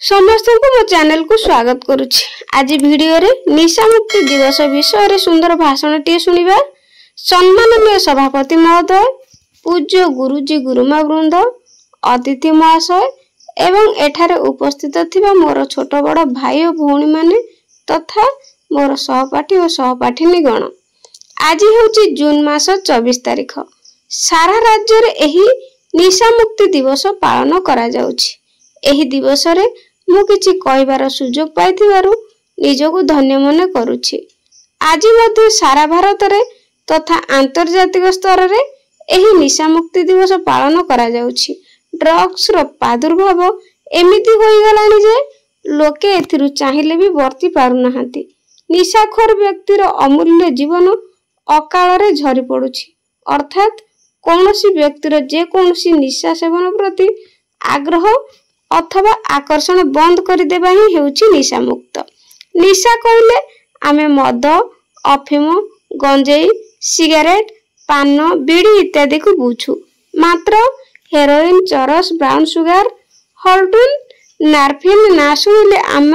समस्त को मो चैनल को स्वागत करुछि। आज वीडियो रे निशा मुक्ति दिवस विषय रे सुंदर भाषण टी सुनिबा। सम्माननीय सभापति महोदय, पूज्य गुरुजी गुरुमा वृंद, अतिथि महाशय एवं एठारे उपस्थित थिबा मोर छोट बड़ भाई और भौणी माने तथा मोर सहपाठी और सहपाठिनी गण। आज हेउछि जून मास 24 तारिख। सारा राज्य रे एही निशा मुक्ति दिवस पालन करा जाउछि। एही दिवस रे मु किछि कहबार सुजोग पाइथिबारु निजको धन्य मन करूछि। आज मध्ये सारा भारत रे तथा अंतर्जातिक स्तर रे एही निशा मुक्ति दिवस पालन करा जाउछि। ड्रग्स रो प्रादुर्भाव एमिति होई गलानी जे लोके एथिरु चाहिले भी वर्ती पारु नाहंती। निशाखोर व्यक्ति रो अमूल्य जीवन अकाल रे झरी पडुछि। अर्थात कोनोसी व्यक्ति रो जे कोनोसी निशा सेवन प्रति आग्रह अथवा आकर्षण बंद कर देबा ही हेउछि निशा मुक्त। निशा कहले आमे मद, अफिम, गंजेई, सिगारेट, पान, बीड़ी इत्यादि को बुझू। मात्र हेरोइन, चरस, ब्राउन सुगार, हॉर्डुन, नार्फिन ना सुनिले आम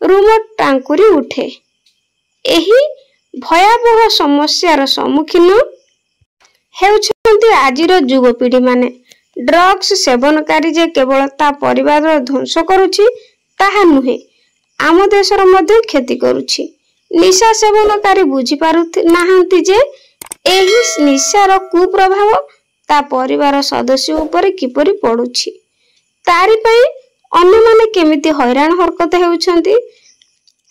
रूम टांकुरी उठे। एही भयावह समस्यार सम्मुखीन हेउछन्ति आजिर युवपीढ़ी माने। ड्रग्स सेवनकारी जे केवल ता परिवार ध्वंस करुछि ताहा नुहे, आम देशर मध्य क्षति करुछि। निशा सेवनकारी बुझी पारु नाहंती जे एही निशार कुप्रभाव ता परिवार सदस्य ऊपर किपरि पडुछि। तारि पई अन्य माने केमिति हैरान हरकत हेउछन्ति।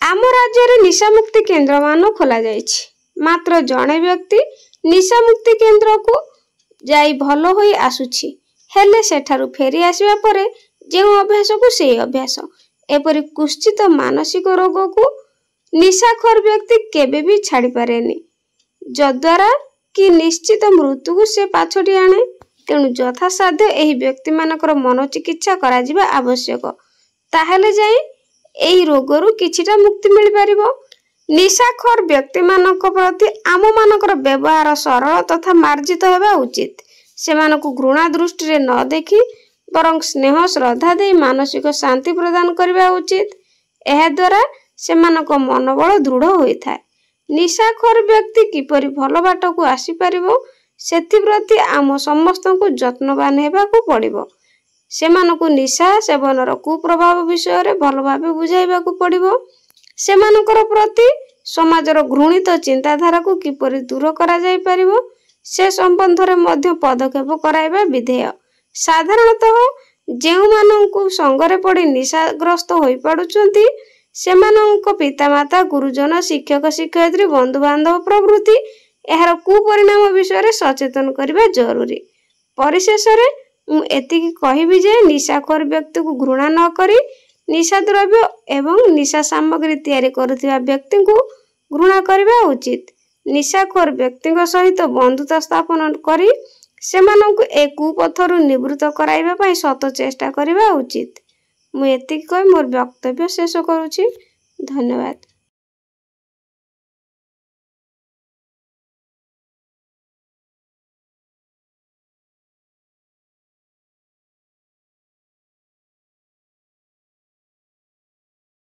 आम राज्य रे निशा मुक्ति केंद्र मान खोला जाइछि। मात्र जणे व्यक्ति निशा मुक्ति केंद्र को जाई भलो होई आसुछि, हेले सेठारु फेरी आसीबा परे जे अभ्यास को से अभ्यास एपरि कुश्चित मानसिक रोग को निशाखोर व्यक्ति केबे भी छाड़ी पारेनी, जद्वारा कि निश्चित मृत्यु को से पाछोटी आने। तेणु यथासाध्य एही व्यक्ति मानकर मन चिकित्सा करा जिबा आवश्यक। ताहेले जाई एही रोगरु किछिटा मुक्ति मिल पारिबो। निशाखोर व्यक्ति मानक प्रति आम मानकर व्यवहार सरल तथा मार्जित हेबा उचित। सेमानकु घृणा दृष्टि रे न देखि बरং स्नेह श्रद्धा दे मानसिक शांति प्रदान करबा उचित। एहा द्वारा सेमानक मनोबल दृढ़ होई थाए। निशाखोर व्यक्ति किपरि भलो बाट को आसी परिबो सेथि प्रति आम समस्त को यत्नवान हेबा को पड़िबो। सेमानकु निशा सेवनर कुप्रभाव विषय रे भलो भाबे बुझाइबा को पड़िबो। सेमानकर प्रति समाजर घृणित चिंताधारा को किपरि दूर करा जाई परिबो से संबंध रे मध्य पदक्षेप कराइबा विधेय। साधारणतः जेउ माननकु संगरे पड़ी निशाग्रस्त होई पडुचंती सेमानंक पितामाता, गुरुजन, शिक्षक शिक्षयित्री, बंधु बांधव प्रभृति एहार कुपरिणाम विषय रे सचेतन करबा जरूरी। परिशेष रे मु एतिकी कहिबी जे निशाखोर व्यक्ति को घृणा न करी निशा द्रव्य एवं निशा सामग्री तैयारी करुथिबा व्यक्ति को घृणा करबा उचित। निशाखोर व्यक्ति सहित बंधुता स्थापन करी सेमानंकु ए कुपथरु निवृत्त कराइबा पई सत चेष्टा करबा उचित। मु एतिकी कहि मोर वक्तव्य शेष करूछि। धन्यवाद।